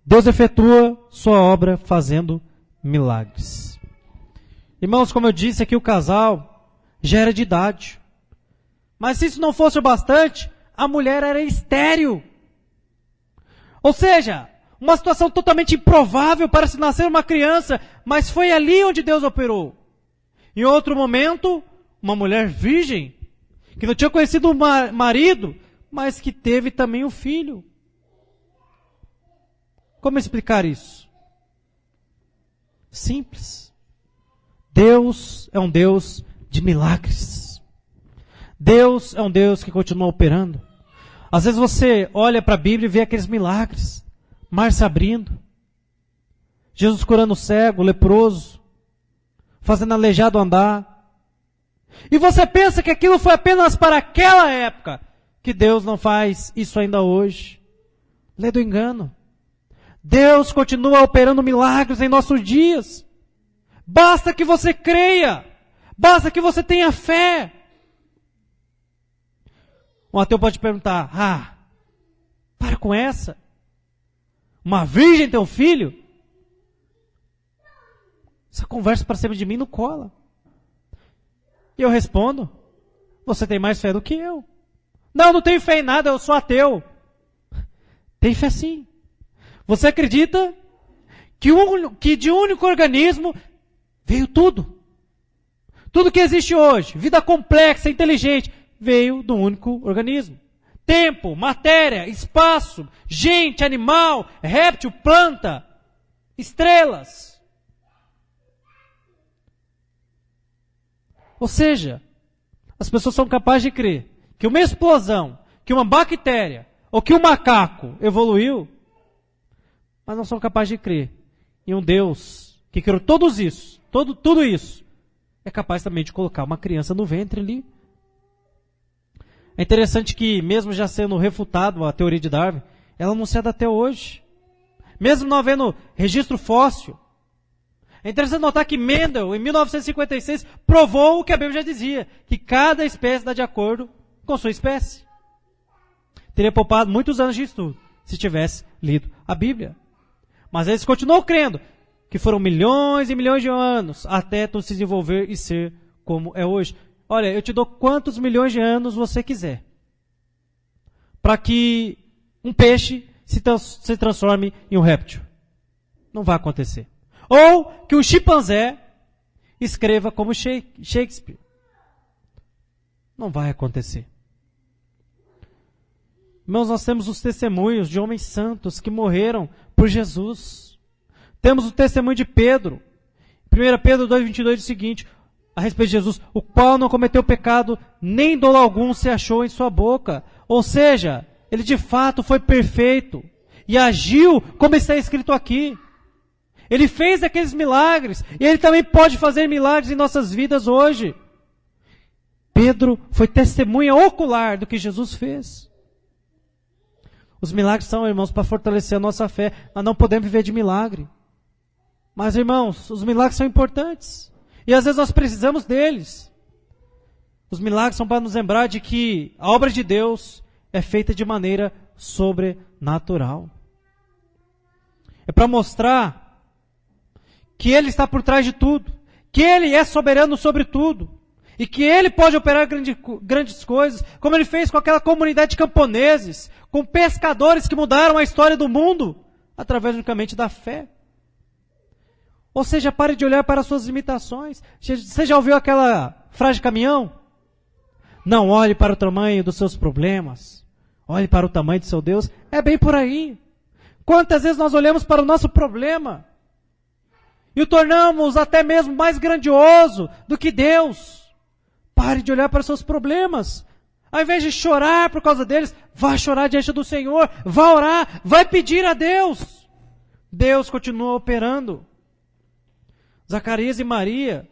Deus efetua sua obra fazendo milagres. Irmãos, como eu disse aqui, o casal já era de idade. Mas se isso não fosse o bastante, a mulher era estéril. Ou seja, uma situação totalmente improvável para se nascer uma criança, mas foi ali onde Deus operou. Em outro momento, uma mulher virgem, que não tinha conhecido o marido, mas que teve também um filho. Como explicar isso? Simples. Deus é um Deus de milagres. Deus é um Deus que continua operando. Às vezes você olha para a Bíblia e vê aqueles milagres. Mar se abrindo. Jesus curando o cego, o leproso. Fazendo aleijado andar. E você pensa que aquilo foi apenas para aquela época. Que Deus não faz isso ainda hoje. Lê do engano. Deus continua operando milagres em nossos dias. Basta que você creia. Basta que você tenha fé. Um ateu pode perguntar, para com essa. Uma virgem ter um filho? Essa conversa para cima de mim não cola. E eu respondo, você tem mais fé do que eu. Não tenho fé em nada, eu sou ateu. Tem fé sim. Você acredita que de um único organismo veio tudo? Tudo que existe hoje, vida complexa, inteligente, veio de um único organismo. Tempo, matéria, espaço, gente, animal, réptil, planta, estrelas. Ou seja, as pessoas são capazes de crer que uma explosão, que uma bactéria ou que um macaco evoluiu, mas não são capazes de crer em um Deus que criou tudo isso, é capaz também de colocar uma criança no ventre ali. É interessante que, mesmo já sendo refutado a teoria de Darwin, ela não cede até hoje. Mesmo não havendo registro fóssil. É interessante notar que Mendel, em 1956, provou o que a Bíblia já dizia, que cada espécie dá de acordo com sua espécie. Teria poupado muitos anos de estudo, se tivesse lido a Bíblia. Mas eles continuam crendo que foram milhões e milhões de anos até tudo se desenvolver e ser como é hoje. Olha, eu te dou quantos milhões de anos você quiser para que um peixe se transforme em um réptil. Não vai acontecer. Ou que um chimpanzé escreva como Shakespeare. Não vai acontecer. Irmãos, nós temos os testemunhos de homens santos que morreram por Jesus. Temos o testemunho de Pedro. 1 Pedro 2,22 diz o seguinte, a respeito de Jesus, o qual não cometeu pecado, nem dolo algum se achou em sua boca. Ou seja, ele de fato foi perfeito e agiu como está escrito aqui. Ele fez aqueles milagres e ele também pode fazer milagres em nossas vidas hoje. Pedro foi testemunha ocular do que Jesus fez. Os milagres são, irmãos, para fortalecer a nossa fé. Nós não podemos viver de milagre. Mas, irmãos, os milagres são importantes. E às vezes nós precisamos deles. Os milagres são para nos lembrar de que a obra de Deus é feita de maneira sobrenatural. É para mostrar que Ele está por trás de tudo. Que Ele é soberano sobre tudo. E que Ele pode operar grandes coisas, como Ele fez com aquela comunidade de camponeses, com pescadores que mudaram a história do mundo, através unicamente da fé. Ou seja, pare de olhar para as suas limitações. Você já ouviu aquela frase de caminhão? Não olhe para o tamanho dos seus problemas. Olhe para o tamanho do seu Deus. É bem por aí. Quantas vezes nós olhamos para o nosso problema e o tornamos até mesmo mais grandioso do que Deus? Pare de olhar para os seus problemas. Ao invés de chorar por causa deles, vá chorar diante do Senhor. Vá orar. Vai pedir a Deus. Deus continua operando. Zacarias e Maria,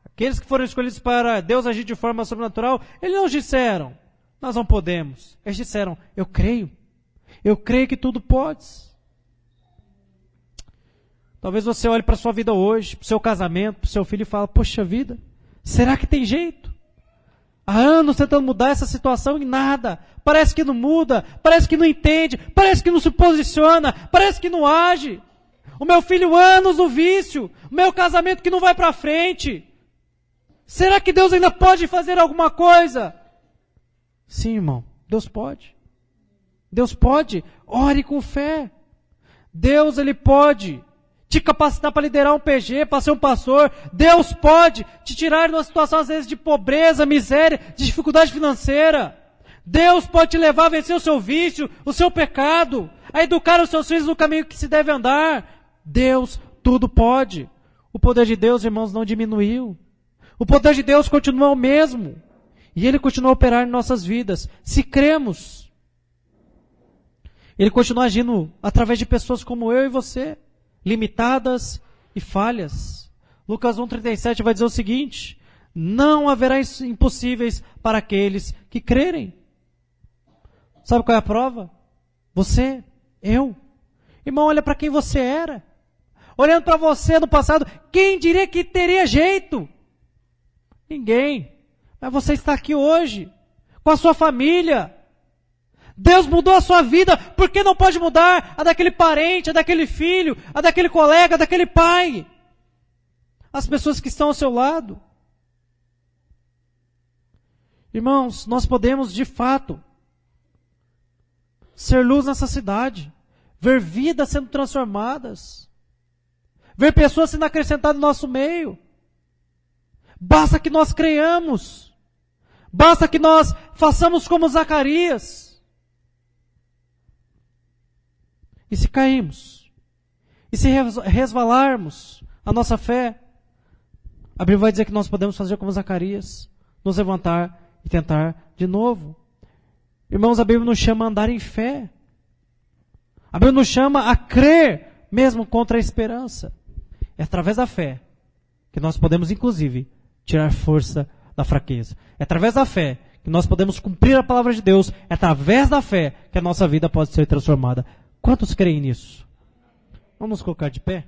aqueles que foram escolhidos para Deus agir de forma sobrenatural, eles não disseram, nós não podemos. Eles disseram, eu creio que tudo podes. Talvez você olhe para a sua vida hoje, para o seu casamento, para o seu filho e fale, poxa vida, será que tem jeito? Há anos tentando mudar essa situação e nada. Parece que não muda, parece que não entende, parece que não se posiciona, parece que não age. O meu filho anos no vício, o meu casamento que não vai para frente. Será que Deus ainda pode fazer alguma coisa? Sim, irmão, Deus pode. Deus pode. Ore com fé. Deus, Ele pode te capacitar para liderar um PG, para ser um pastor. Deus pode te tirar de uma situação, às vezes, de pobreza, miséria, de dificuldade financeira. Deus pode te levar a vencer o seu vício, o seu pecado, a educar os seus filhos no caminho que se deve andar. Deus tudo pode. O poder de Deus, irmãos, não diminuiu. O poder de Deus continua o mesmo. E Ele continua a operar em nossas vidas. Se cremos, Ele continua agindo através de pessoas como eu e você, limitadas e falhas. Lucas 1,37 vai dizer o seguinte: não haverá impossíveis para aqueles que crerem. Sabe qual é a prova? Você, eu. Irmão, olha para quem você era. Olhando para você no passado, quem diria que teria jeito? Ninguém. Mas você está aqui hoje, com a sua família. Deus mudou a sua vida, por que não pode mudar a daquele parente, a daquele filho, a daquele colega, a daquele pai? As pessoas que estão ao seu lado. Irmãos, nós podemos de fato ser luz nessa cidade, ver vidas sendo transformadas, ver pessoas sendo acrescentadas no nosso meio. Basta que nós creiamos, basta que nós façamos como Zacarias. E se cairmos, e se resvalarmos a nossa fé, a Bíblia vai dizer que nós podemos fazer como Zacarias, nos levantar e tentar de novo. Irmãos, a Bíblia nos chama a andar em fé. A Bíblia nos chama a crer, mesmo contra a esperança. É através da fé que nós podemos, inclusive, tirar força da fraqueza. É através da fé que nós podemos cumprir a palavra de Deus. É através da fé que a nossa vida pode ser transformada. Quantos creem nisso? Vamos nos colocar de pé?